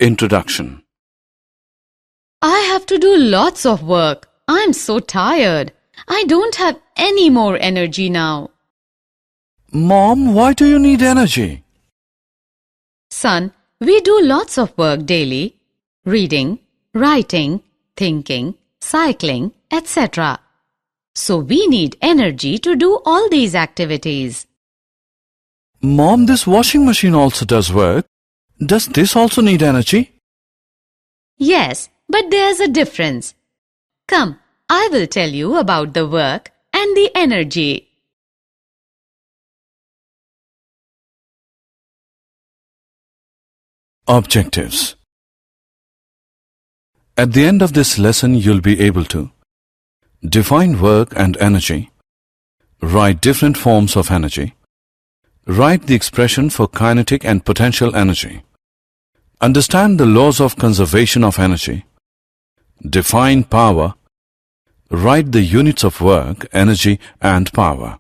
Introduction. I have to do lots of work. I'm so tired. I don't have any more energy now. Mom, why do you need energy? Son, we do lots of work daily. Reading, writing, thinking, cycling, etc. So we need energy to do all these activities. Mom, this washing machine also does work. Does this also need energy? Yes, but there's a difference. Come, I will tell you about the work and the energy. Objectives. At the end of this lesson, you'll be able to define work and energy, write different forms of energy, write the expression for kinetic and potential energy, understand the laws of conservation of energy, define power, write the units of work, energy and power.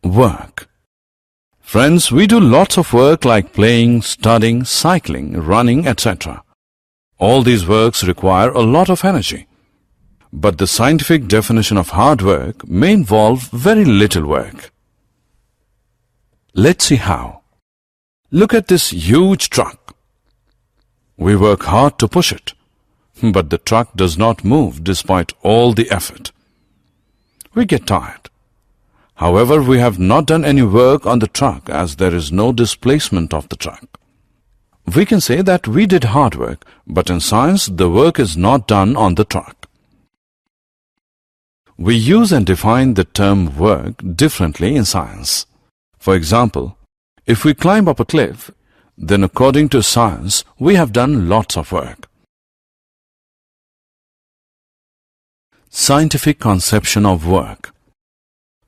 Work. Friends, we do lots of work like playing, studying, cycling, running, etc. All these works require a lot of energy. But the scientific definition of hard work may involve very little work. Let's see how. Look at this huge truck. We work hard to push it, but the truck does not move despite all the effort. We get tired. However, we have not done any work on the truck as there is no displacement of the truck. We can say that we did hard work, but in science the work is not done on the truck. We use and define the term work differently in science. For example, if we climb up a cliff, then according to science we have done lots of work. Scientific conception of work.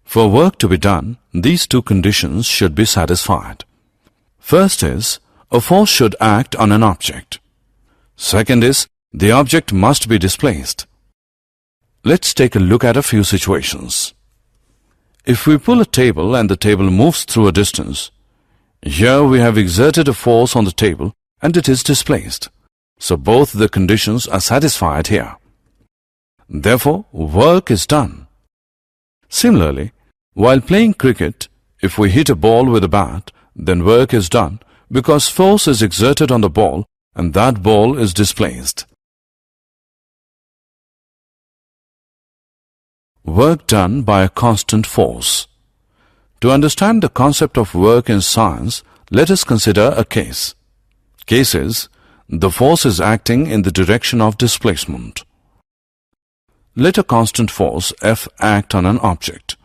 For work to be done, these two conditions should be satisfied. First is, a force should act on an object. Second is, the object must be displaced. Let's take a look at a few situations. If we pull a table and the table moves through a distance, here we have exerted a force on the table and it is displaced. So both the conditions are satisfied here. Therefore, work is done. Similarly, while playing cricket, if we hit a ball with a bat, then work is done because force is exerted on the ball and that ball is displaced. Work done by a constant force. To understand the concept of work in science, let us consider a case. Case is, the force is acting in the direction of displacement. Let a constant force F act on an object.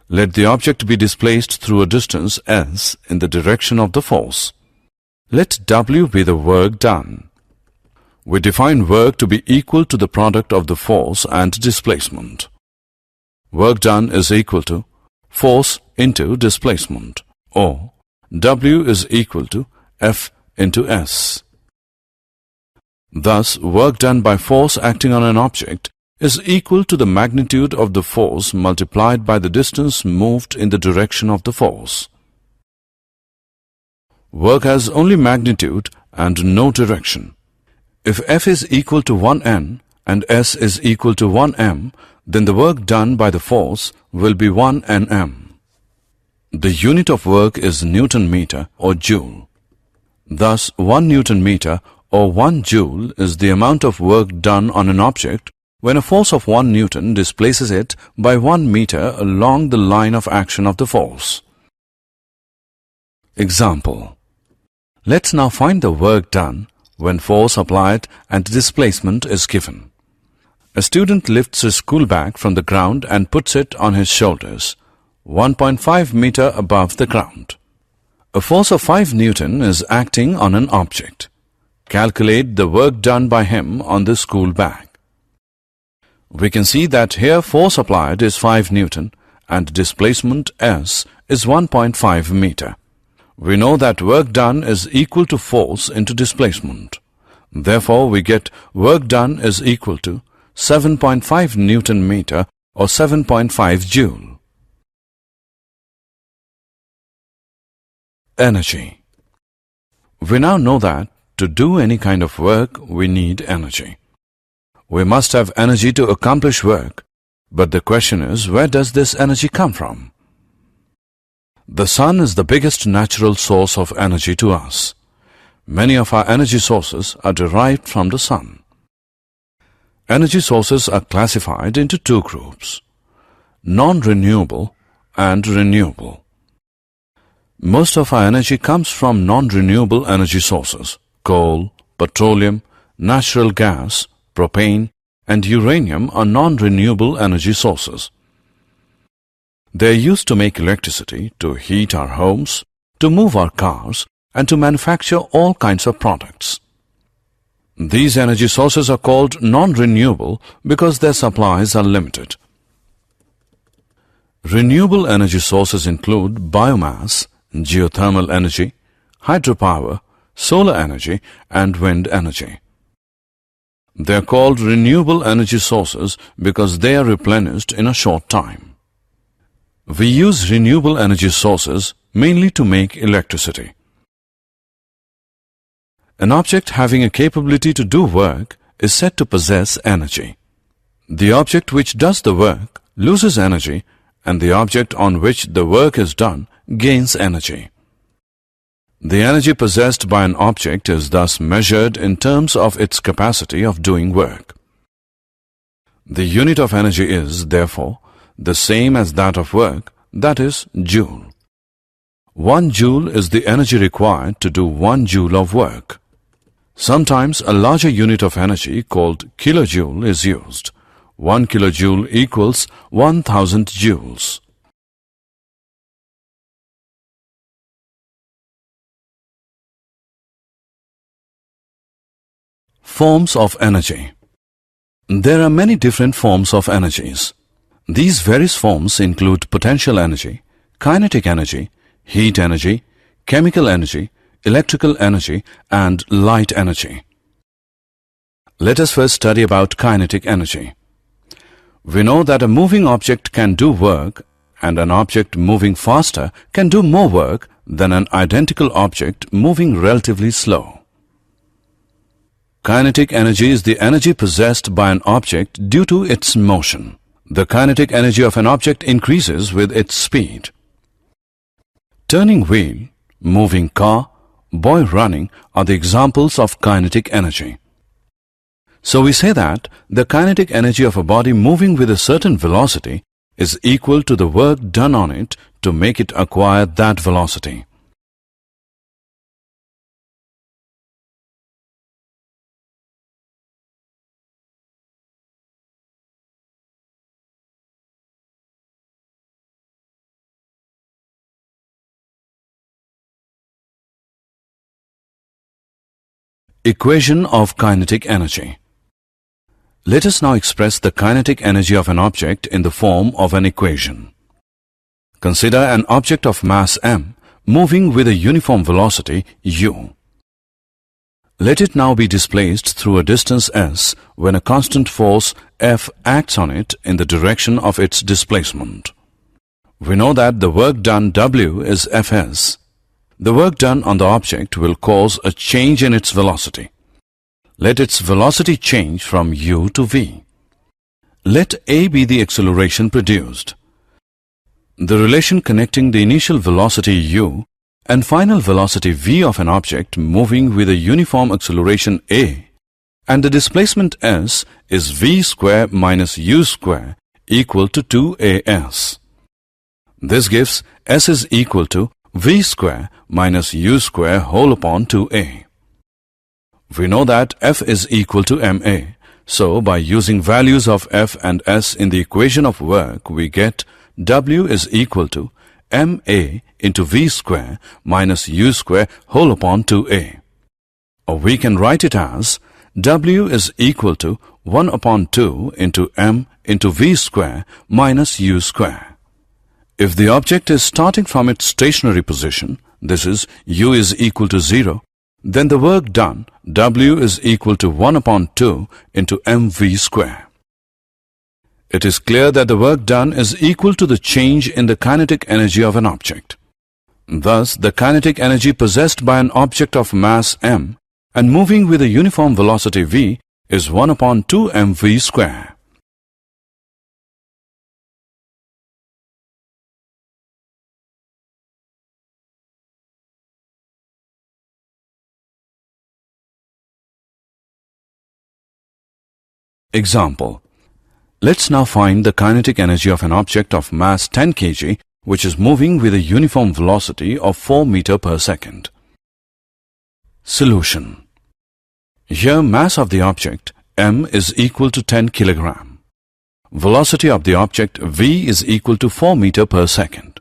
Let the object be displaced through a distance S in the direction of the force. Let W be the work done. We define work to be equal to the product of the force and displacement. Work done is equal to force into displacement, or W is equal to F into S. Thus, work done by force acting on an object is equal to the magnitude of the force multiplied by the distance moved in the direction of the force. Work has only magnitude and no direction. If F is equal to 1N and S is equal to 1M, then the work done by the force will be 1 Nm. The unit of work is Newton meter or joule. Thus, 1 Newton meter or 1 joule is the amount of work done on an object when a force of 1 Newton displaces it by 1 meter along the line of action of the force. Example. Let's now find the work done when force applied and displacement is given. A student lifts his school bag from the ground and puts it on his shoulders, 1.5 meter above the ground. A force of 5 Newton is acting on an object. Calculate the work done by him on the school bag. We can see that here force applied is 5 Newton and displacement S is 1.5 meter. We know that work done is equal to force into displacement. Therefore, we get work done is equal to 7.5 Newton meter or 7.5 joule. Energy. We now know that to do any kind of work, we need energy. We must have energy to accomplish work, but the question is, where does this energy come from? The sun is the biggest natural source of energy to us. Many of our energy sources are derived from the sun. Energy sources are classified into two groups: non-renewable and renewable. Most of our energy comes from non-renewable energy sources: coal, petroleum, natural gas, propane, and uranium are non-renewable energy sources. They are used to make electricity, to heat our homes, to move our cars, and to manufacture all kinds of products. These energy sources are called non-renewable because their supplies are limited. Renewable energy sources include biomass, geothermal energy, hydropower, solar energy, and wind energy. They are called renewable energy sources because they are replenished in a short time. We use renewable energy sources mainly to make electricity. An object having a capability to do work is said to possess energy. The object which does the work loses energy, and the object on which the work is done gains energy. The energy possessed by an object is thus measured in terms of its capacity of doing work. The unit of energy is, therefore, the same as that of work, that is, joule. 1 joule is the energy required to do 1 joule of work. Sometimes a larger unit of energy called kilojoule is used. 1 kilojoule equals 1000 joules. Forms of energy. There are many different forms of energies. These various forms include potential energy, kinetic energy, heat energy, chemical energy, electrical energy, and light energy. Let us first study about kinetic energy. We know that a moving object can do work, and an object moving faster can do more work than an identical object moving relatively slow. Kinetic energy is the energy possessed by an object due to its motion. The kinetic energy of an object increases with its speed. Turning wheel, moving car, boy running are the examples of kinetic energy. So we say that the kinetic energy of a body moving with a certain velocity is equal to the work done on it to make it acquire that velocity. Equation of kinetic energy. Let us now express the kinetic energy of an object in the form of an equation. Consider an object of mass m moving with a uniform velocity u. Let it now be displaced through a distance s when a constant force F acts on it in the direction of its displacement. We know that the work done W is Fs. The work done on the object will cause a change in its velocity. Let its velocity change from u to v. Let a be the acceleration produced. The relation connecting the initial velocity u and final velocity v of an object moving with a uniform acceleration a and the displacement s is v square minus u square equal to 2as. This gives s is equal to v square minus u square whole upon 2a. We know that F is equal to ma, so by using values of F and S in the equation of work, we get W is equal to ma into v square minus u square whole upon 2a. Or we can write it as W is equal to 1 upon 2 into m into v square minus u square. If the object is starting from its stationary position, this is u is equal to 0, then the work done, W is equal to 1 upon 2 into mv square. it is clear that the work done is equal to the change in the kinetic energy of an object. Thus, the kinetic energy possessed by an object of mass m and moving with a uniform velocity v is 1 upon 2 mv square. Example. Let's now find the kinetic energy of an object of mass 10 kg which is moving with a uniform velocity of 4 meter per second. Solution. Here mass of the object m is equal to 10 kilogram. Velocity of the object v is equal to 4 meter per second.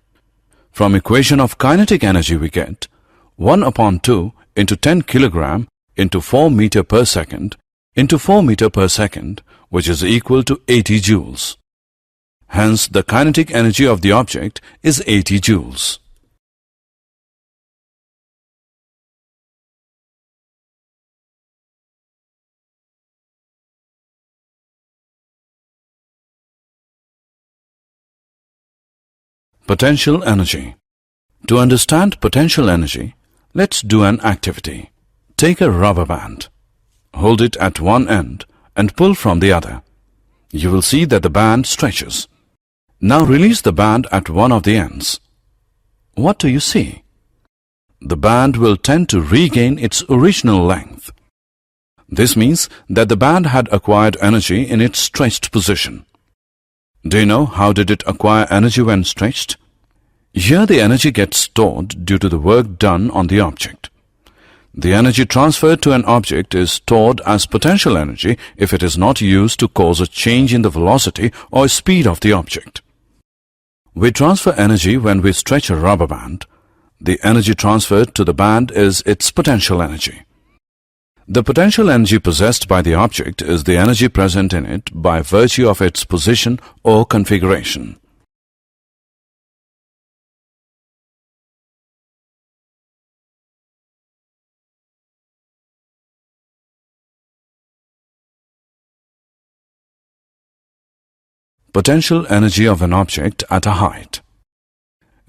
From equation of kinetic energy we get 1 upon 2 into 10 kilogram into 4 meter per second into 4 meter per second, which is equal to 80 joules. Hence, the kinetic energy of the object is 80 joules. Potential energy. To understand potential energy, let's do an activity. Take a rubber band. Hold it at one end and pull from the other. You will see that the band stretches. Now release the band at one of the ends. What do you see? The band will tend to regain its original length. This means that the band had acquired energy in its stretched position. Do you know how did it acquire energy when stretched? Here the energy gets stored due to the work done on the object. The energy transferred to an object is stored as potential energy if it is not used to cause a change in the velocity or speed of the object. We transfer energy when we stretch a rubber band. The energy transferred to the band is its potential energy. The potential energy possessed by the object is the energy present in it by virtue of its position or configuration. Potential energy of an object at a height.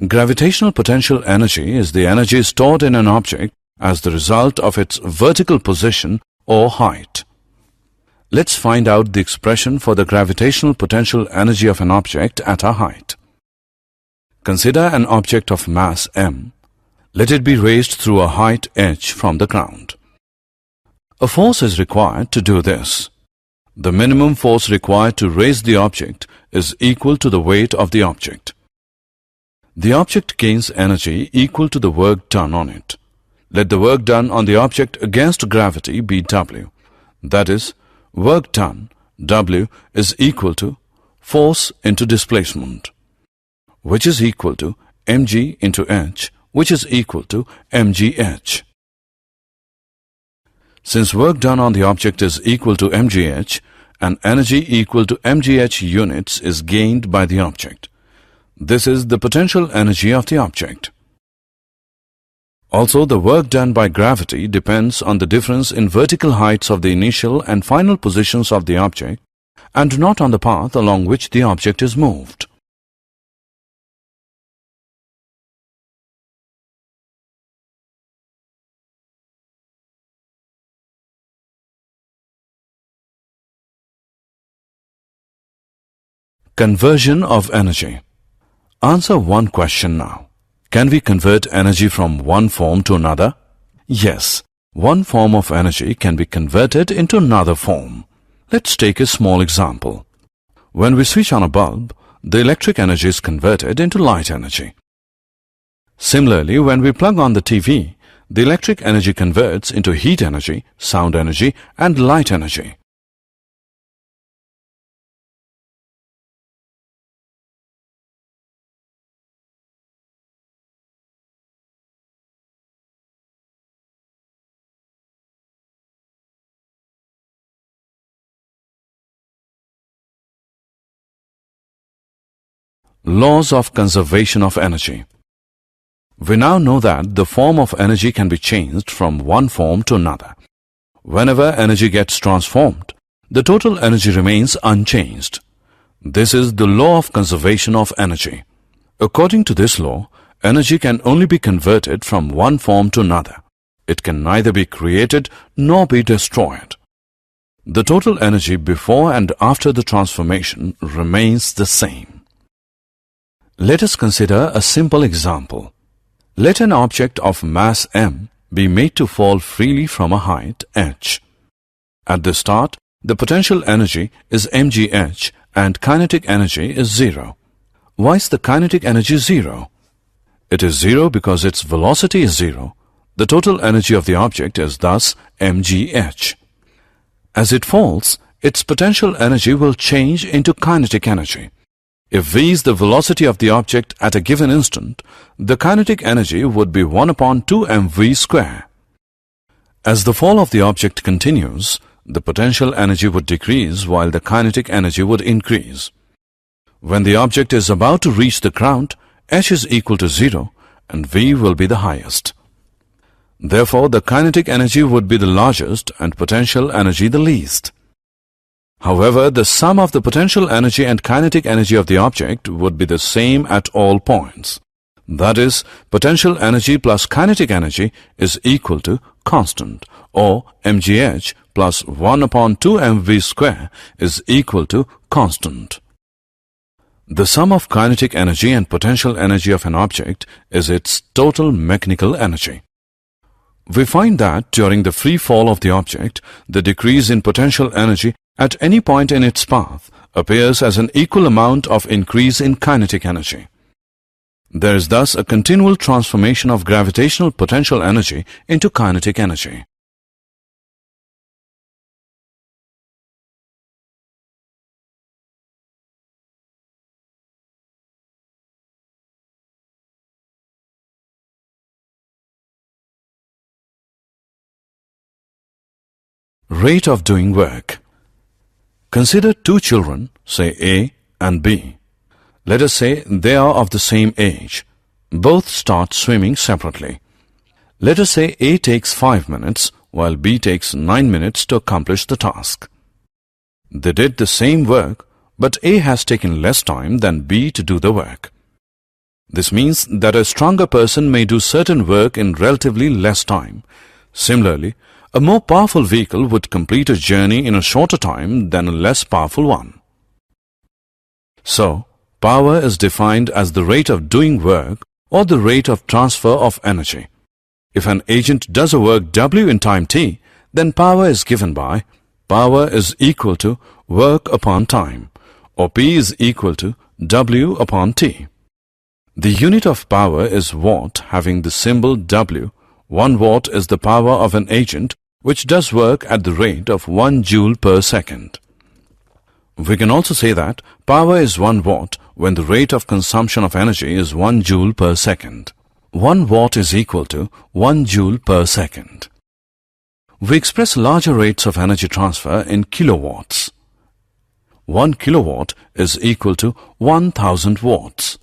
Gravitational potential energy is the energy stored in an object as the result of its vertical position or height. Let's find out the expression for the gravitational potential energy of an object at a height. Consider an object of mass m. Let it be raised through a height h from the ground. A force is required to do this. The minimum force required to raise the object is equal to the weight of the object. The object gains energy equal to the work done on it. Let the work done on the object against gravity be W. That is, work done, W, is equal to force into displacement, which is equal to mg into h, which is equal to mgh. Since work done on the object is equal to mgh, and energy equal to mgh units is gained by the object. This is the potential energy of the object. Also, the work done by gravity depends on the difference in vertical heights of the initial and final positions of the object and not on the path along which the object is moved. Conversion of energy. Answer one question now. Can we convert energy from one form to another? Yes, one form of energy can be converted into another form. Let's take a small example. When we switch on a bulb, the electric energy is converted into light energy. Similarly, when we plug on the TV, the electric energy converts into heat energy, sound energy, and light energy. Laws of conservation of energy. We now know that the form of energy can be changed from one form to another. Whenever energy gets transformed, the total energy remains unchanged. This is the law of conservation of energy. According to this law, energy can only be converted from one form to another. It can neither be created nor be destroyed. The total energy before and after the transformation remains the same. Let us consider a simple example. Let an object of mass m be made to fall freely from a height h. At the start, the potential energy is mgh and kinetic energy is 0. Why is the kinetic energy 0? It is 0 because its velocity is 0. The total energy of the object is thus mgh. As it falls, its potential energy will change into kinetic energy. If v is the velocity of the object at a given instant, the kinetic energy would be 1 upon 2 mv square. As the fall of the object continues, the potential energy would decrease while the kinetic energy would increase. When the object is about to reach the ground, h is equal to 0 and v will be the highest. Therefore, the kinetic energy would be the largest and potential energy the least. However, the sum of the potential energy and kinetic energy of the object would be the same at all points. That is, potential energy plus kinetic energy is equal to constant, or mgh plus 1 upon 2 mv square is equal to constant. The sum of kinetic energy and potential energy of an object is its total mechanical energy. We find that during the free fall of the object, the decrease in potential energy at any point in its path appears as an equal amount of increase in kinetic energy. There is thus a continual transformation of gravitational potential energy into kinetic energy. Rate of doing work. Consider two children, say A and B. Let us say they are of the same age. Both start swimming separately. Let us say A takes 5 minutes while B takes 9 minutes to accomplish the task. They did the same work, but A has taken less time than B to do the work. This means that a stronger person may do certain work in relatively less time. Similarly, a more powerful vehicle would complete a journey in a shorter time than a less powerful one. So, power is defined as the rate of doing work or the rate of transfer of energy. If an agent does a work W in time t, then power is given by power is equal to work upon time, or P is equal to W upon T. The unit of power is watt, having the symbol W. 1 watt is the power of an agent which does work at the rate of 1 joule per second. We can also say that power is 1 watt when the rate of consumption of energy is 1 joule per second. 1 watt is equal to 1 joule per second. We express larger rates of energy transfer in kilowatts. 1 kilowatt is equal to 1000 watts.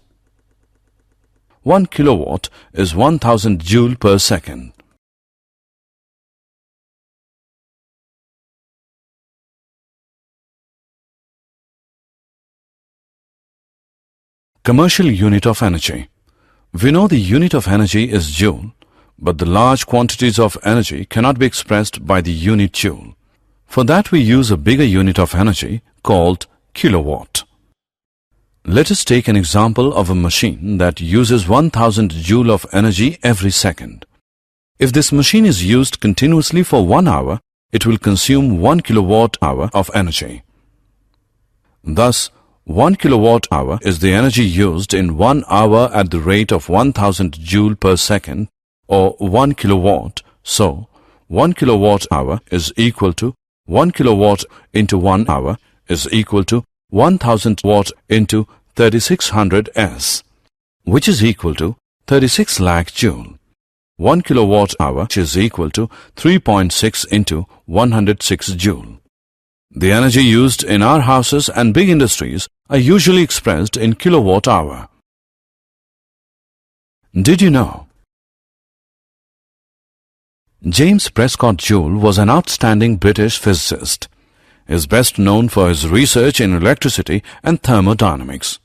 1 kilowatt is 1000 joule per second. Commercial unit of energy. We know the unit of energy is joule, but the large quantities of energy cannot be expressed by the unit joule. For that we use a bigger unit of energy called kilowatt. Let us take an example of a machine that uses 1000 joule of energy every second. If this machine is used continuously for 1 hour, it will consume 1 kilowatt hour of energy. Thus, 1 kilowatt hour is the energy used in 1 hour at the rate of 1000 joule per second, or 1 kilowatt. So, 1 kilowatt hour is equal to 1 kilowatt into 1 hour is equal to 1000 watt into 3600 S, which is equal to 36 lakh joule. 1 kilowatt hour is equal to 3.6 into 106 joule. The energy used in our houses and big industries are usually expressed in kilowatt hour. Did you know? James Prescott Joule was an outstanding British physicist. is best known for his research in electricity and thermodynamics.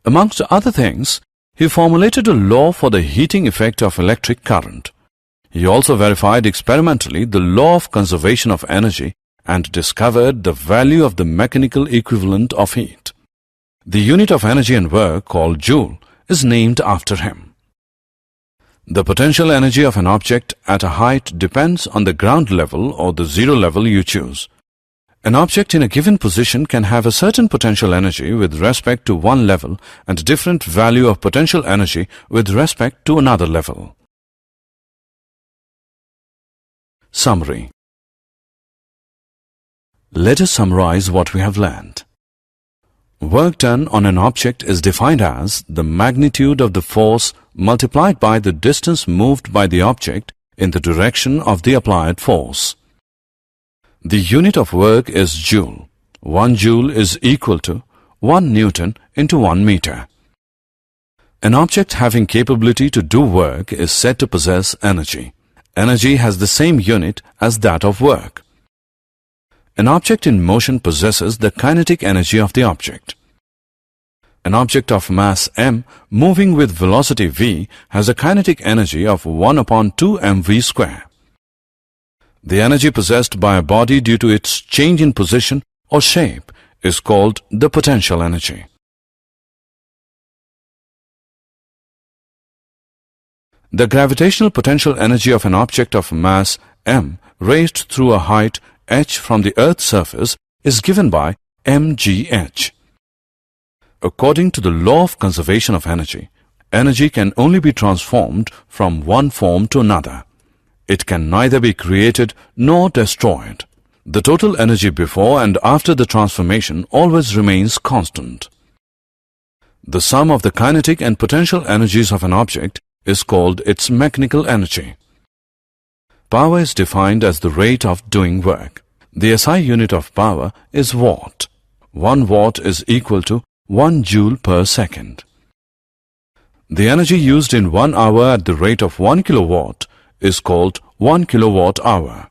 Amongst other things, he formulated a law for the heating effect of electric current. He also verified experimentally the law of conservation of energy and discovered the value of the mechanical equivalent of heat. The unit of energy and work, called joule, is named after him. The potential energy of an object at a height depends on the ground level or the zero level you choose. An object in a given position can have a certain potential energy with respect to one level and different value of potential energy with respect to another level. Summary. Let us summarize what we have learned. Work done on an object is defined as the magnitude of the force multiplied by the distance moved by the object in the direction of the applied force. The unit of work is joule. 1 joule is equal to 1 Newton into 1 meter. An object having capability to do work is said to possess energy. Energy has the same unit as that of work. An object in motion possesses the kinetic energy of the object. An object of mass m moving with velocity v has a kinetic energy of 1 upon 2 mv square. The energy possessed by a body due to its change in position or shape is called the potential energy. The gravitational potential energy of an object of mass m raised through a height h from the Earth's surface is given by mgh. According to the law of conservation of energy, energy can only be transformed from one form to another. It can neither be created nor destroyed. The total energy before and after the transformation always remains constant. The sum of the kinetic and potential energies of an object is called its mechanical energy. Power is defined as the rate of doing work. The SI unit of power is watt. 1 watt is equal to 1 joule per second. The energy used in 1 hour at the rate of 1 kilowatt is called 1 kilowatt hour.